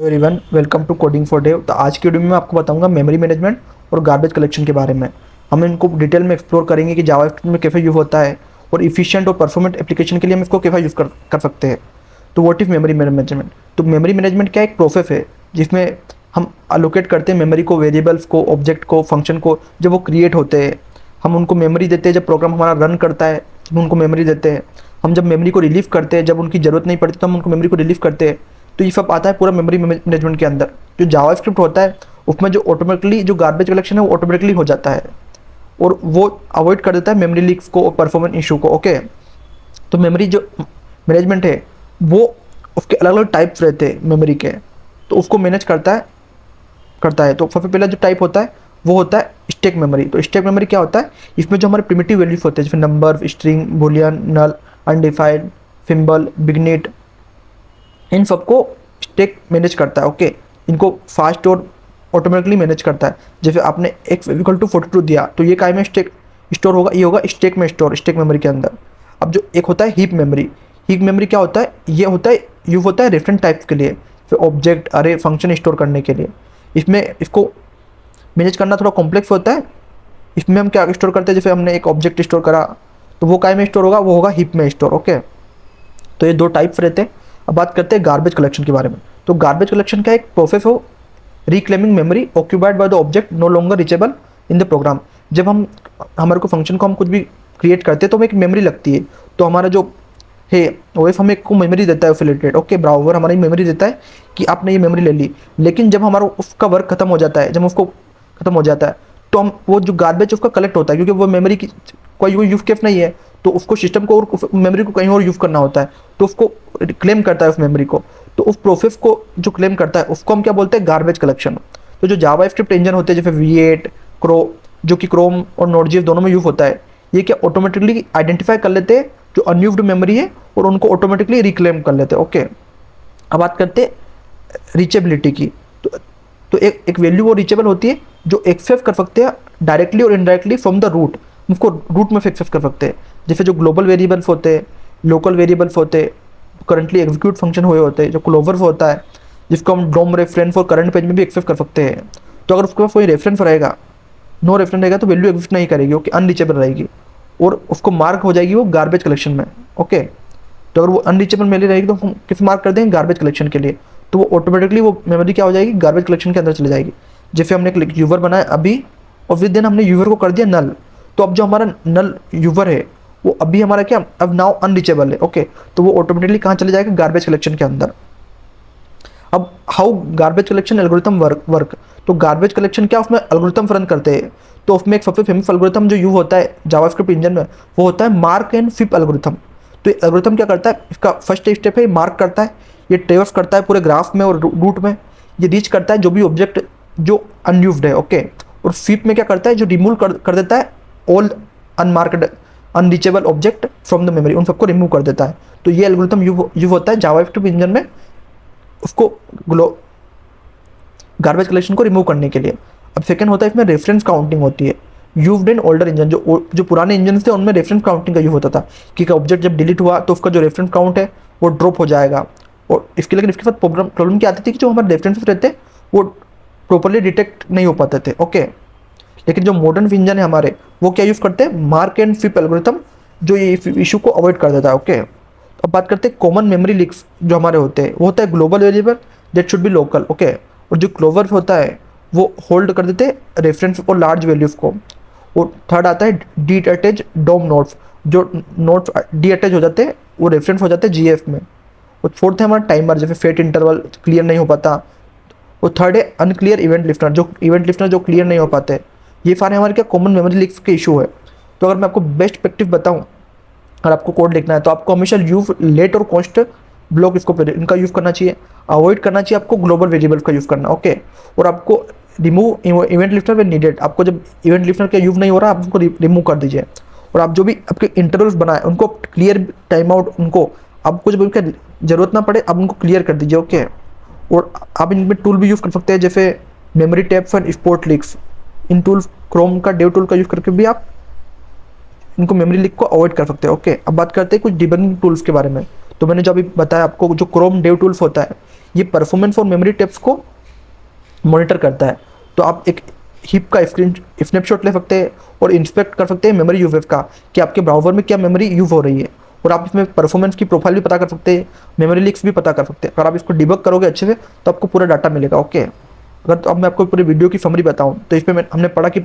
Everyone, welcome to coding for Dev. तो आज की वीडियो में मैं आपको बताऊंगा मेमोरी मैनेजमेंट और गार्बेज कलेक्शन के बारे में। हम इनको डिटेल में एक्सप्लोर करेंगे कि जावास्क्रिप्ट में कैसे यूज होता है और इफिशिएंट और परफॉर्मेंट एप्लीकेशन के लिए हम इसको कैसे यूज़ कर सकते हैं। तो व्हाट इज मेमोरी मैनेजमेंट? तो मेमोरी मैनेजमेंट क्या एक प्रोसेस है जिसमें हम अलोकेट करते हैं मेमोरी को, वेरिएबल्स को, ऑब्जेक्ट को, फंक्शन को। जब वो क्रिएट होते हैं हम उनको मेमोरी देते हैं। जब प्रोग्राम हमारा रन करता है हम उनको मेमोरी देते हैं। हम जब मेमोरी को रिलीव करते हैं, जब उनकी ज़रूरत नहीं पड़ती तो हम उनको मेमोरी को रिलीव करते हैं। तो ये सब आता है पूरा मेमोरी मैनेजमेंट के अंदर। जो जावास्क्रिप्ट होता है उसमें जो ऑटोमेटिकली जो गार्बेज कलेक्शन है वो ऑटोमेटिकली हो जाता है और वो अवॉइड कर देता है मेमोरी लीक्स को और परफॉर्मेंस इशू को। ओके, तो मेमोरी जो मैनेजमेंट है वो उसके अलग अलग टाइप्स रहते हैं मेमोरी के, तो उसको मैनेज करता है। तो सबसे पहला जो टाइप होता है वो होता है स्टैक मेमोरी। तो स्टैक मेमोरी क्या होता है? इसमें जो हमारे प्रिमिटिव वैल्यूज होते हैं जैसे नंबर, स्ट्रिंग, बूलियन, नल, अनडिफाइंड, सिंबल, बिगनेट, इन सबको स्टैक मैनेज करता है। ओके, इनको फास्ट और ऑटोमेटिकली मैनेज करता है। जैसे आपने x इक्वल टू 42 दिया तो ये काय में स्टैक स्टोर होगा? ये होगा स्टैक में स्टोर, स्टैक मेमोरी के अंदर। अब जो एक होता है हीप मेमोरी। हीप मेमोरी क्या होता है? ये होता है यूज होता है रेफरेंस टाइप के लिए, फिर ऑब्जेक्ट, अरे, फंक्शन स्टोर करने के लिए। इसमें इसको मैनेज करना थोड़ा कॉम्प्लेक्स होता है। इसमें हम क्या स्टोर करते हैं? जैसे हमने एक ऑब्जेक्ट स्टोर करा तो वो काय में स्टोर होगा? वो होगा हीप में स्टोर। ओके, तो ये दो टाइप्स रहते हैं। अब बात करते हैं गार्बेज कलेक्शन के बारे में। तो गार्बेज कलेक्शन का एक प्रोसेस हो reclaiming memory occupied by the object no longer reachable in the program. जब हम हमारे को फंक्शन को हम कुछ भी क्रिएट करते हैं तो हमें एक मेमोरी लगती है। तो हमारा जो है ओएस हमें एक को मेमोरी देता है रिलेटेड। ओके, ब्राउज़र हमारी मेमोरी देता है कि आपने ये मेमोरी ले ली। लेकिन जब हमारा उसका वर्क खत्म हो जाता है, जब उसको खत्म हो जाता है तो हम वो जो गार्बेज उसका कलेक्ट होता है, क्योंकि वो मेमोरी की कोई यूज केस नहीं है तो उसको सिस्टम को और मेमोरी को कहीं और यूज़ करना होता है, तो उसको क्लेम करता है उस मेमोरी को। तो उस प्रोसेस को जो क्लेम करता है उसको हम क्या बोलते हैं? Garbage collection. तो जो जावास्क्रिप्ट इंजन होते हैं जैसे V8, जो कि क्रोम और नोड.js दोनों में यूज होता है, ये क्या ऑटोमेटिकली आइडेंटिफाई कर लेते हैं जो अनयूज्ड मेमोरी है और उनको ऑटोमेटिकली रिक्लेम कर लेते हैं। ओके, अब बात करते हैं रीचेबिलिटी की। तो एक वैल्यू वो रीचेबल होती है जो एक्सेस कर सकते हैं डायरेक्टली और इनडायरेक्टली फ्रॉम द रूट। उसको रूट में एक्सेस कर सकते हैं। जैसे जो ग्लोबल वेरिएबल्स होते हैं, लोकल वेरिएबल्स होते हैं, करंटली एग्जीक्यूट फंक्शन हुए होते हैं, जो क्लोवर होता है जिसको हम डोम रेफरेंस और करंट पेज में भी एक्सेस कर सकते हैं। तो अगर उसके पास कोई रेफरेंस रहेगा, नो रेफरेंस रहेगा तो वैल्यू एग्जिस्ट नहीं करेगी, ओके, अनरीचेबल रहेगी और उसको मार्क हो जाएगी वो गार्बेज कलेक्शन में। ओके, तो अगर वो अनरीचेबल मेमोरी रहेगी तो हम किस मार्क कर देंगे? गार्बेज कलेक्शन के लिए। तो वो ऑटोमेटिकली वो मेमोरी क्या हो जाएगी? गार्बेज कलेक्शन के अंदर चली जाएगी। जैसे हमने एक यूवर बनाया अभी और विद दिन हमने यूवर को कर दिया नल, तो अब जो हमारा नल यूवर है वो अभी हमारा क्या अब नाउ अनरीचेबल है। ओके, तो वो ऑटोमेटिकली कहाँ चले जाएगा? गार्बेज कलेक्शन के अंदर। अब how garbage collection algorithm work. तो गार्बेज कलेक्शन क्या उसमें एल्गोरिथम रन करते हैं। तो उसमें एक सबसे फेमस एल्गोरिथम जो यूज होता है जावास्क्रिप्ट इंजन में वो होता है मार्क एंड फिप एल्गोरिथम। तो ये एल्गोरिथम क्या करता है? इसका फर्स्ट स्टेप है मार्क करता है, ये ट्रेवर्स करता है पूरे ग्राफ में और रूट में, ये रीच करता है जो भी ऑब्जेक्ट जो अनयूज्ड है। ओके, और फिप में क्या करता है? जो रिमूव कर देता है all unmarked unreachable object from the memory, उन सबको रिमूव कर देता है। तो ये एल्गोरिथम यूज होता है जावास्क्रिप्ट इंजन में उसको गार्बेज कलेक्शन को रिमूव करने के लिए। अब सेकंड होता है इसमें रेफरेंस काउंटिंग होती है। यूज्ड इन ओल्डर इंजन, जो पुराने इंजन थे उनमें रेफरेंस काउंटिंग का यूज होता था कि ऑब्जेक्ट जब डिलीट हुआ तो उसका जो रेफरेंस काउंट है वो ड्रॉप हो जाएगा। और इसके लेकिन इसके साथ प्रॉब्लम क्या आती थी कि जो हमारे रेफरेंसेस रहते वो प्रॉपरली डिटेक्ट नहीं हो पाते थे। ओके, लेकिन जो मॉडर्न इंजन है हमारे वो क्या यूज़ करते हैं? मार्क एंड फिप एल्गोरिथम, जो ये इशू को अवॉइड कर देता है। ओके, तो अब बात करते हैं कॉमन मेमोरी लीक्स जो हमारे होते हैं। वो होता है global variable that should be local. Okay, और जो क्लोवर होता है वो होल्ड कर देते हैं रेफरेंस और लार्ज वैल्यूज को। और थर्ड आता है डी अटैच डोम नोट्स, जो नोट्स डी अटैच हो जाते हैं वो रेफरेंस हो जाते हैं जीएफ में। और फोर्थ है हमारा टाइमर, जैसे फेट इंटरवल क्लियर नहीं हो पाता। और थर्ड है अनक्लियर इवेंट लिफ्टनर जो क्लियर नहीं हो पाते। ये सारे हमारे क्या कॉमन मेमोरी लीक्स के इशू है। तो अगर मैं आपको बेस्ट प्रैक्टिस बताऊं, अगर आपको कोड लिखना है तो आपको हमेशा यूज लेट और कॉस्ट ब्लॉक इनका यूज़ करना चाहिए। अवॉइड करना चाहिए आपको ग्लोबल वेरिएबल्स का यूज़ करना। ओके, और आपको रिमूव इवेंट लिफ्टर वे नीडेड। आपको जब इवेंट लिफ्टर का यूज़ नहीं हो रहा आप उनको रिमूव कर दीजिए। और आप जो भी आपके इंटरवल्स बनाए उनको क्लियर टाइम आउट, उनको आपको जब उनका ज़रूरत ना पड़े आप उनको क्लियर कर दीजिए। ओके, और आप इनमें टूल भी यूज़ कर सकते हैं जैसे memory tap for sport leaks. In tool Chrome का डेव टूल का यूज़ करके भी आप इनको मेमोरी लीक को अवॉइड कर सकते हैं। ओके, अब बात करते हैं कुछ डिबगिंग टूल्स के बारे में। तो मैंने जो अभी बताया आपको, जो क्रोम डेव टूल्स होता है ये परफॉर्मेंस और मेमोरी टेप्स को मॉनिटर करता है। तो आप एक हीप का स्क्रीन स्नैपशॉट ले सकते हैं और इंस्पेक्ट कर सकते हैं मेमोरी यूसेज का, कि आपके ब्राउज़र में क्या मेमोरी यूज हो रही है। और आप इसमें परफॉर्मेंस की प्रोफाइल भी पता कर सकते हैं, मेमोरी लीक्स भी पता कर सकते हैं। अगर आप इसको डिबग करोगे अच्छे से तो आपको पूरा डाटा मिलेगा। ओके, अगर तो अब मैं आपको पूरी वीडियो की समरी बताऊँ तो इस पर हमने पढ़ा कि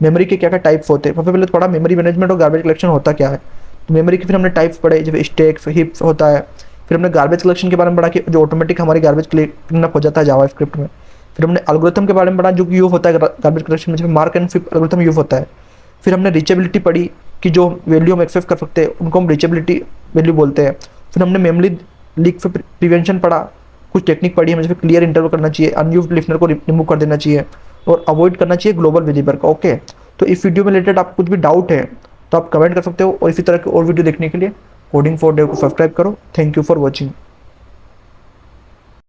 मेमोरी के क्या क्या टाइप्स होते हैं। सबसे पहले तो पढ़ा मेमोरी मैनेजमेंट और गार्बेज कलेक्शन होता क्या है। तो मेमोरी के फिर हमने टाइप्स पढ़े, जैसे स्टैक्स, हीप्स होता है। फिर हमने गार्बेज कलेक्शन के बारे में पढ़ा कि जो ऑटोमेटिक हमारी गार्बेज क्लीन अप हो जाता है जावास्क्रिप्ट में। फिर हमने एल्गोरिथम के बारे में पढ़ा जो कि यूज होता है गार्बेज कलेक्शन में, जिसमें mark and fit algorithm use होता है। फिर हमने रीचेबिलिटी पढ़ी कि जो वैल्यू हम एक्सेस कर सकते हैं उनको हम रीचेबिलिटी वैल्यू बोलते हैं। फिर हमने मेमोरी लीक से प्रिवेंशन पढ़ा, कुछ टेक्निक पढ़ी हमें, जैसे क्लियर इंटरवल करना चाहिए, अनयूज्ड लिसनर को रिमूव कर देना चाहिए और अवॉइड करना चाहिए ग्लोबल विजिबर का। ओके, तो इस वीडियो में रिलेटेड आपको कुछ भी डाउट है तो आप कमेंट कर सकते हो, और इसी तरह के और वीडियो देखने के लिए कोडिंग फॉर डेव को सब्सक्राइब करो। Thank you for watching.